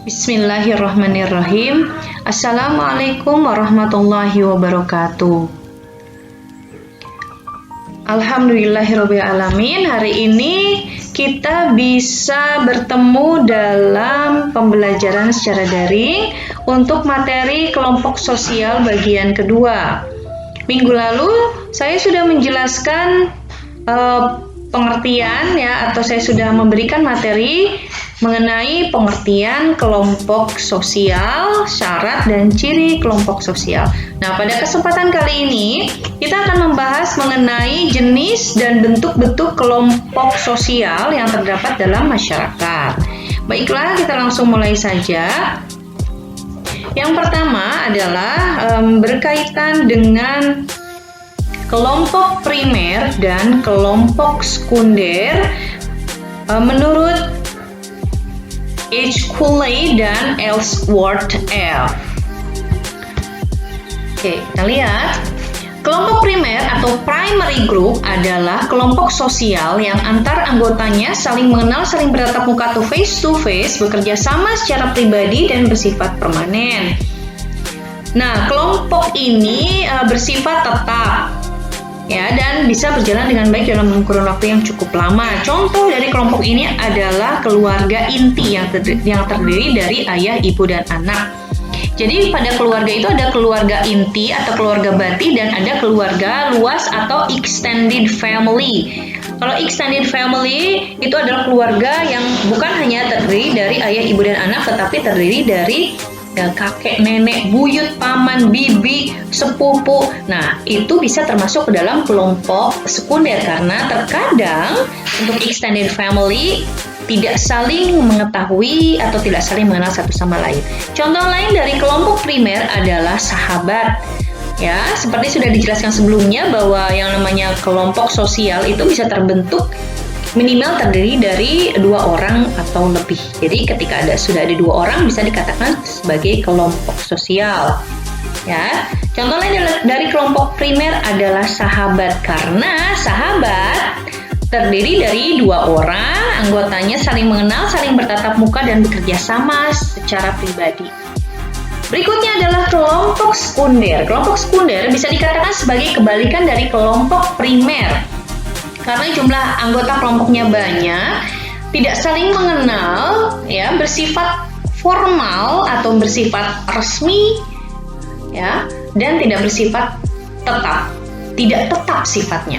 Bismillahirrahmanirrahim. Assalamualaikum warahmatullahi wabarakatuh. Alhamdulillahirabbil alamin. Hari ini kita bisa bertemu dalam pembelajaran secara daring untuk materi kelompok sosial bagian kedua. Minggu lalu saya sudah menjelaskan pengertian atau saya sudah memberikan materi mengenai pengertian kelompok sosial, syarat dan ciri kelompok sosial. Nah, pada kesempatan kali ini kita akan membahas mengenai jenis dan bentuk-bentuk kelompok sosial yang terdapat dalam masyarakat. Baiklah, kita langsung mulai saja. Yang pertama adalah berkaitan dengan kelompok primer dan kelompok sekunder menurut H. Cooley dan Ellsworth F. Oke, kita lihat. Kelompok primer atau primary group adalah kelompok sosial yang antar anggotanya saling mengenal, saling bertatap muka atau face to face, bekerja sama secara pribadi dan bersifat permanen. Nah, kelompok ini bersifat tetap dan bisa berjalan dengan baik dalam kurun waktu yang cukup lama. Contoh dari kelompok ini adalah keluarga inti yang terdiri dari ayah, ibu, dan anak. Jadi pada keluarga itu ada keluarga inti atau keluarga bati dan ada keluarga luas atau extended family. Kalau extended family itu adalah keluarga yang bukan hanya terdiri dari ayah, ibu, dan anak, tetapi terdiri dari kakek, nenek, buyut, paman, bibi, sepupu. Nah, itu bisa termasuk ke dalam kelompok sekunder karena terkadang untuk extended family tidak saling mengetahui atau tidak saling mengenal satu sama lain. Contoh lain dari kelompok primer adalah sahabat. Seperti sudah dijelaskan sebelumnya bahwa yang namanya kelompok sosial itu bisa terbentuk minimal terdiri dari 2 orang atau lebih. Jadi ketika sudah ada 2 orang bisa dikatakan sebagai kelompok sosial. Contoh lain dari kelompok primer adalah sahabat karena sahabat terdiri dari 2 orang, anggotanya saling mengenal, saling bertatap muka dan bekerja sama secara pribadi. Berikutnya adalah kelompok sekunder. Kelompok sekunder bisa dikatakan sebagai kebalikan dari kelompok primer. Karena jumlah anggota kelompoknya banyak, tidak saling mengenal, bersifat formal atau bersifat resmi, dan tidak bersifat tetap, tidak tetap sifatnya.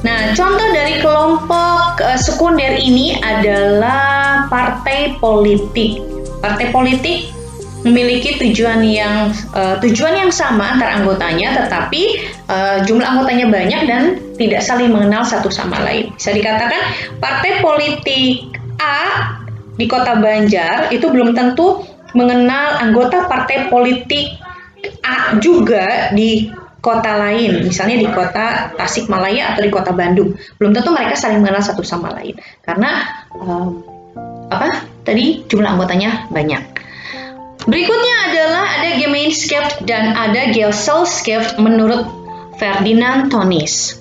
Nah, contoh dari kelompok sekunder ini adalah partai politik. Partai politik memiliki tujuan yang sama antar anggotanya, tetapi jumlah anggotanya banyak dan tidak saling mengenal satu sama lain. Bisa dikatakan partai politik A di Kota Banjar itu belum tentu mengenal anggota partai politik A juga di kota lain, misalnya di kota Tasikmalaya atau di kota Bandung. Belum tentu mereka saling mengenal satu sama lain karena jumlah anggotanya banyak. Berikutnya adalah ada Gemeinschaft dan ada Gesellschaft menurut Ferdinand Tönnies.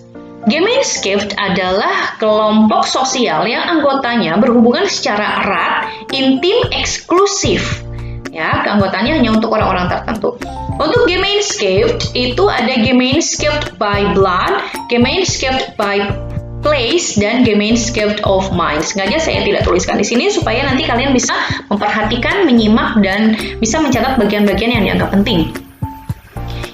Gemeinschaft adalah kelompok sosial yang anggotanya berhubungan secara erat, intim, eksklusif. Keanggotaannya hanya untuk orang-orang tertentu. Untuk Gemeinschaft itu ada Gemeinschaft by blood, Gemeinschaft by place, dan Gemeinschaft of mind. Sengaja saya tidak tuliskan di sini supaya nanti kalian bisa memperhatikan, menyimak, dan bisa mencatat bagian-bagian yang dianggap penting.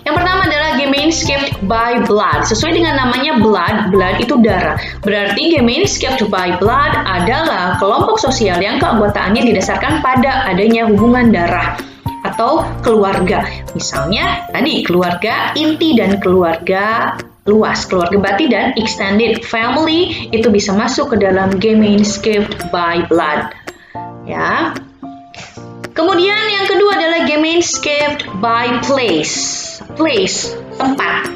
Yang pertama adalah Gemeinschaft by blood. Sesuai dengan namanya blood itu darah. Berarti Gemeinschaft by blood adalah kelompok sosial yang keanggotaannya didasarkan pada adanya hubungan darah atau keluarga. Misalnya tadi keluarga inti dan keluarga luas, keluarga bati dan extended family itu bisa masuk ke dalam Gemeinschaft by blood. Kemudian yang kedua adalah Gemeinschaft by place, tempat.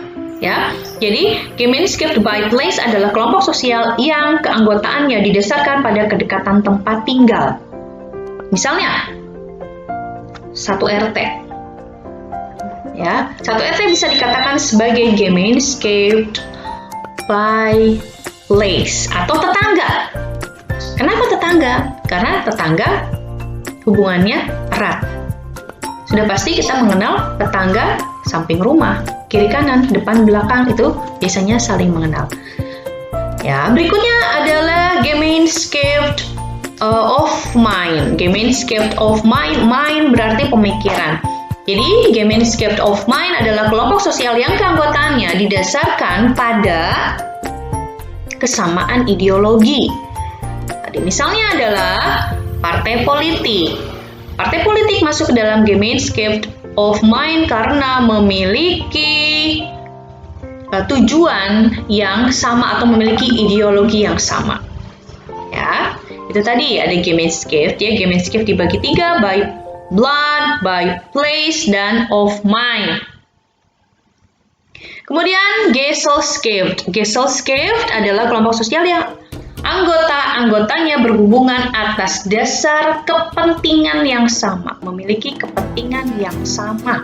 Jadi Gemeinschaft by place adalah kelompok sosial yang keanggotaannya didasarkan pada kedekatan tempat tinggal. Misalnya satu RT. Satu RT bisa dikatakan sebagai Gemeinschaft by place atau tetangga. Kenapa tetangga? Karena tetangga hubungannya erat. Sudah pasti kita mengenal tetangga samping rumah, kiri kanan, depan belakang, itu biasanya saling mengenal. Ya, berikutnya adalah Gemeinschaft of Mind. Gemeinschaft of Mind, mind berarti pemikiran. Jadi, Gemeinschaft of Mind adalah kelompok sosial yang keanggotaannya didasarkan pada kesamaan ideologi. Tadi misalnya adalah partai politik. Partai politik masuk ke dalam Gemeinschaft of Mind karena memiliki tujuan yang sama atau memiliki ideologi yang sama. Ya, itu tadi ada Gemeinschaft. Ya, Gemeinschaft dibagi 3, by blood, by place, dan of mind. Kemudian Gesellschaft. Gesellschaft adalah kelompok sosial yang anggotanya berhubungan atas dasar kepentingan yang sama, memiliki kepentingan yang sama.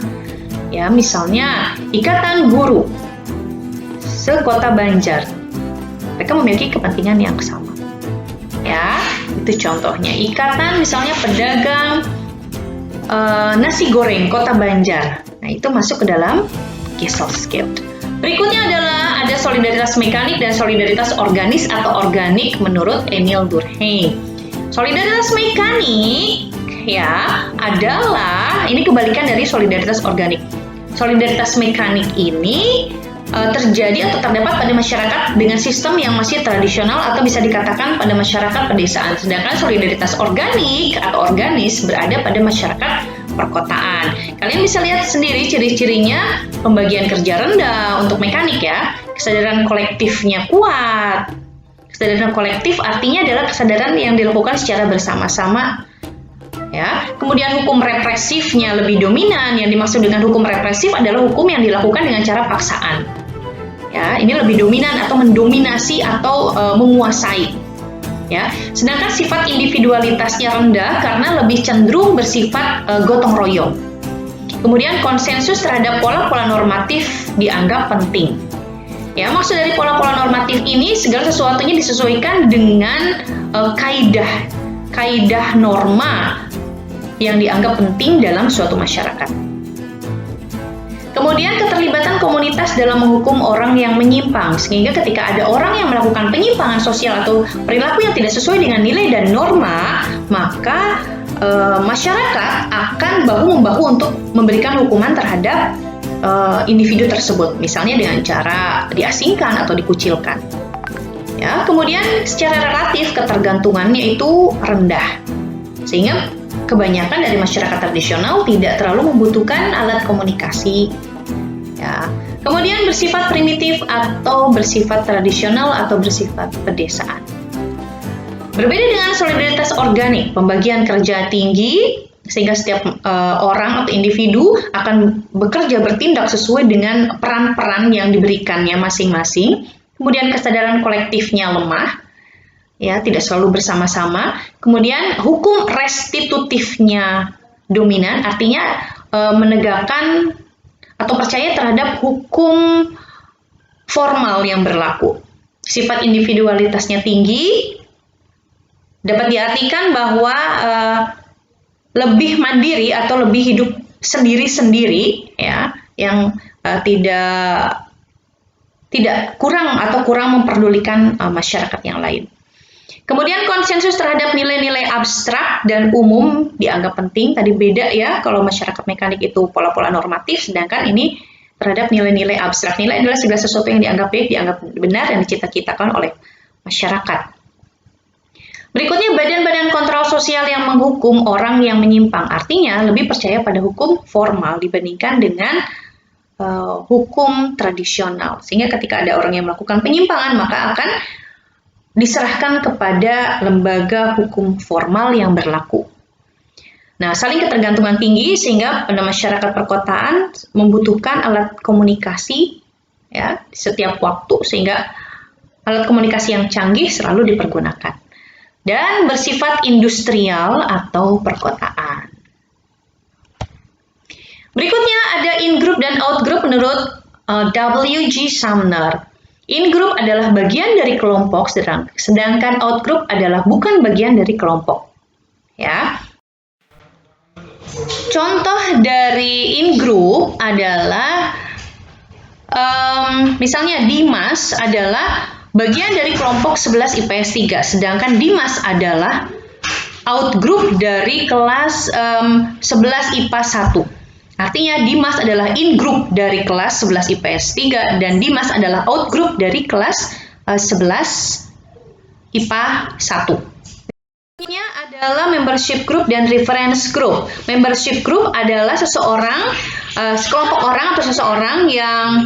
Ya, misalnya Ikatan Guru se-Kota Banjar. Mereka memiliki kepentingan yang sama. Ya, itu contohnya. Ikatan misalnya pedagang nasi goreng Kota Banjar. Nah, itu masuk ke dalam Gesellschaft. Berikutnya adalah ada solidaritas mekanik dan solidaritas organis atau organik menurut Emil Durkheim. Solidaritas mekanik ya adalah ini kebalikan dari solidaritas organik. Solidaritas mekanik ini terjadi atau terdapat pada masyarakat dengan sistem yang masih tradisional atau bisa dikatakan pada masyarakat pedesaan. Sedangkan solidaritas organik atau organis berada pada masyarakat perkotaan. Kalian bisa lihat sendiri ciri-cirinya, pembagian kerja rendah untuk mekanik ya, kesadaran kolektifnya kuat. Kesadaran kolektif artinya adalah kesadaran yang dilakukan secara bersama-sama. Ya, kemudian hukum represifnya lebih dominan. Yang dimaksud dengan hukum represif adalah hukum yang dilakukan dengan cara paksaan. Ya, ini lebih dominan atau mendominasi atau menguasai. Ya, sedangkan sifat individualitasnya rendah karena lebih cenderung bersifat gotong royong. Kemudian konsensus terhadap pola-pola normatif dianggap penting. Ya, maksud dari pola-pola normatif ini segala sesuatunya disesuaikan dengan kaidah norma yang dianggap penting dalam suatu masyarakat. Kemudian keterlibatan komunitas dalam menghukum orang yang menyimpang, sehingga ketika ada orang yang melakukan penyimpangan sosial atau perilaku yang tidak sesuai dengan nilai dan norma, maka masyarakat akan bahu-membahu untuk memberikan hukuman terhadap individu tersebut, misalnya dengan cara diasingkan atau dikucilkan. Ya, kemudian secara relatif ketergantungannya itu rendah, sehingga kebanyakan dari masyarakat tradisional tidak terlalu membutuhkan alat komunikasi. Ya. Kemudian bersifat primitif atau bersifat tradisional atau bersifat pedesaan. Berbeda dengan solidaritas organik, pembagian kerja tinggi sehingga setiap orang atau individu akan bekerja bertindak sesuai dengan peran-peran yang diberikannya masing-masing. Kemudian kesadaran kolektifnya lemah. Ya, tidak selalu bersama-sama. Kemudian hukum restitutifnya dominan, artinya menegakkan atau percaya terhadap hukum formal yang berlaku. Sifat individualitasnya tinggi, dapat diartikan bahwa lebih mandiri atau lebih hidup sendiri-sendiri, ya, yang tidak kurang memperdulikan masyarakat yang lain. Kemudian konsensus terhadap nilai-nilai abstrak dan umum dianggap penting. Tadi beda ya, kalau masyarakat mekanik itu pola-pola normatif, sedangkan ini terhadap nilai-nilai abstrak. Nilai adalah segala sesuatu yang dianggap baik, dianggap benar, dan dicita-citakan oleh masyarakat. Berikutnya, badan-badan kontrol sosial yang menghukum orang yang menyimpang. Artinya, lebih percaya pada hukum formal dibandingkan dengan hukum tradisional. Sehingga ketika ada orang yang melakukan penyimpangan, maka akan diserahkan kepada lembaga hukum formal yang berlaku. Nah, saling ketergantungan tinggi sehingga pada masyarakat perkotaan membutuhkan alat komunikasi ya di setiap waktu, sehingga alat komunikasi yang canggih selalu dipergunakan. Dan bersifat industrial atau perkotaan. Berikutnya ada in-group dan out-group menurut W.G. Sumner. In-group adalah bagian dari kelompok, sedangkan out-group adalah bukan bagian dari kelompok. Ya. contoh dari in-group adalah misalnya Dimas adalah bagian dari kelompok 11 IPS 3, sedangkan Dimas adalah outgroup dari kelas 11 IPA 1. Artinya Dimas adalah in-group dari kelas 11 IPS 3 dan Dimas adalah outgroup dari kelas 11 IPA 1. Ini adalah membership group dan reference group. Membership group adalah seseorang, sekelompok orang atau seseorang yang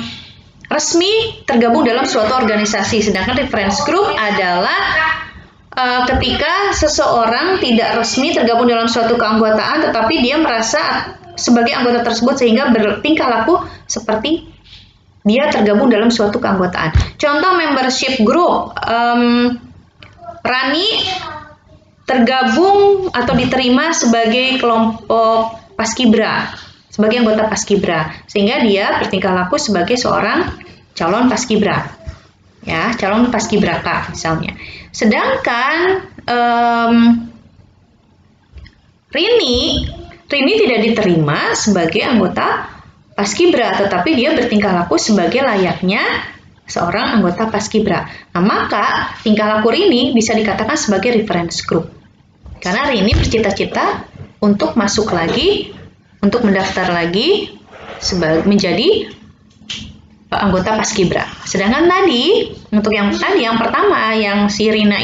resmi tergabung dalam suatu organisasi. Sedangkan reference group adalah ketika seseorang tidak resmi tergabung dalam suatu keanggotaan, tetapi dia merasa sebagai anggota tersebut sehingga bertingkah laku seperti dia tergabung dalam suatu keanggotaan. Contoh membership group, Rani tergabung atau diterima sebagai kelompok Paskibra, sebagai anggota Paskibra, sehingga dia bertingkah laku sebagai seorang calon Paskibra, ya, calon Paskibraka misalnya. Sedangkan Rini tidak diterima sebagai anggota Paskibra, tetapi dia bertingkah laku sebagai layaknya seorang anggota Paskibra. Nah, maka tingkah laku Rini bisa dikatakan sebagai reference group. Karena Rini bercita-cita untuk masuk lagi, untuk mendaftar lagi menjadi anggota Paskibra. Sedangkan tadi, untuk yang pertama, yang si Rina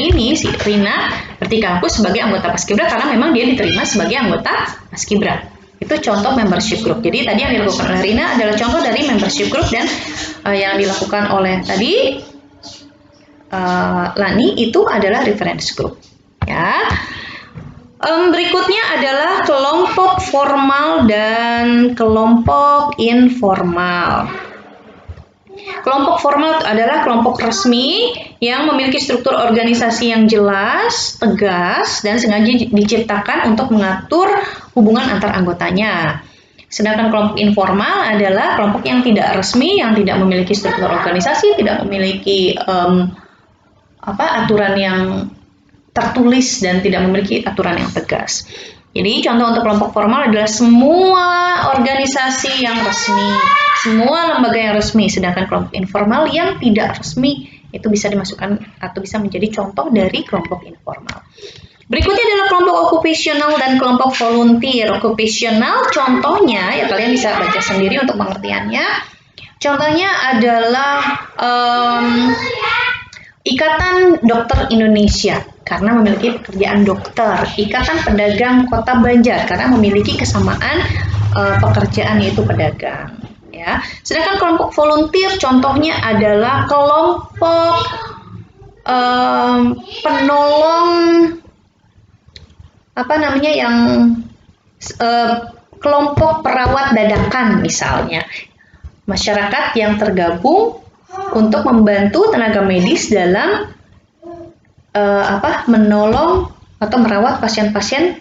bertingkah laku sebagai anggota Paskibra karena memang dia diterima sebagai anggota Paskibra. Itu contoh membership group. Jadi tadi yang dilakukan oleh Rina adalah contoh dari membership group, dan yang dilakukan oleh tadi Lani itu adalah reference group. Ya. Berikutnya adalah kelompok formal dan kelompok informal. Kelompok formal adalah kelompok resmi yang memiliki struktur organisasi yang jelas, tegas, dan sengaja diciptakan untuk mengatur hubungan antar anggotanya. Sedangkan kelompok informal adalah kelompok yang tidak resmi, yang tidak memiliki struktur organisasi, tidak memiliki aturan yang tertulis, dan tidak memiliki aturan yang tegas. Jadi contoh untuk kelompok formal adalah semua organisasi yang resmi, semua lembaga yang resmi, sedangkan kelompok informal yang tidak resmi itu bisa dimasukkan atau bisa menjadi contoh dari kelompok informal. Berikutnya adalah kelompok okupasional dan kelompok volunteer. Okupasional contohnya, ya kalian bisa baca sendiri untuk pengertiannya. Contohnya adalah Ikatan Dokter Indonesia karena memiliki pekerjaan dokter, Ikatan Pedagang Kota Banjar karena memiliki kesamaan pekerjaan, yaitu pedagang. Ya. Sedangkan kelompok volunteer contohnya adalah kelompok penolong kelompok perawat dadakan misalnya, masyarakat yang tergabung untuk membantu tenaga medis dalam menolong atau merawat pasien-pasien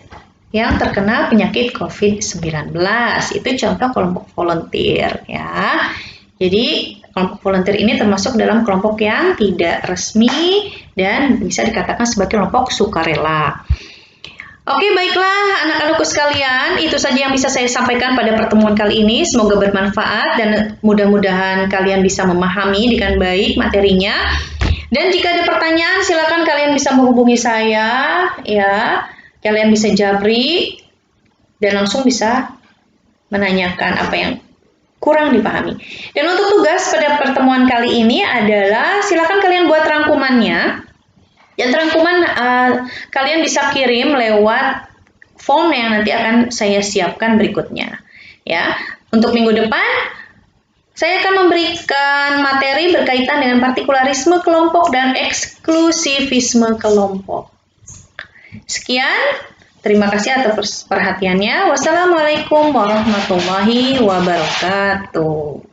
yang terkena penyakit COVID-19. Itu contoh kelompok volunteer, ya. Jadi kelompok volunteer ini termasuk dalam kelompok yang tidak resmi dan bisa dikatakan sebagai kelompok sukarela. Oke, baiklah anak-anakku sekalian, itu saja yang bisa saya sampaikan pada pertemuan kali ini. Semoga bermanfaat dan mudah-mudahan kalian bisa memahami dengan baik materinya. Dan jika ada pertanyaan, silakan kalian bisa menghubungi saya, ya. Kalian bisa japri dan langsung bisa menanyakan apa yang kurang dipahami. Dan untuk tugas pada pertemuan kali ini adalah silakan kalian buat rangkumannya. Dan rangkuman kalian bisa kirim lewat form yang nanti akan saya siapkan berikutnya. Ya, untuk minggu depan saya akan memberikan materi berkaitan dengan partikularisme kelompok dan eksklusivisme kelompok. Sekian, terima kasih atas perhatiannya. Wassalamualaikum warahmatullahi wabarakatuh.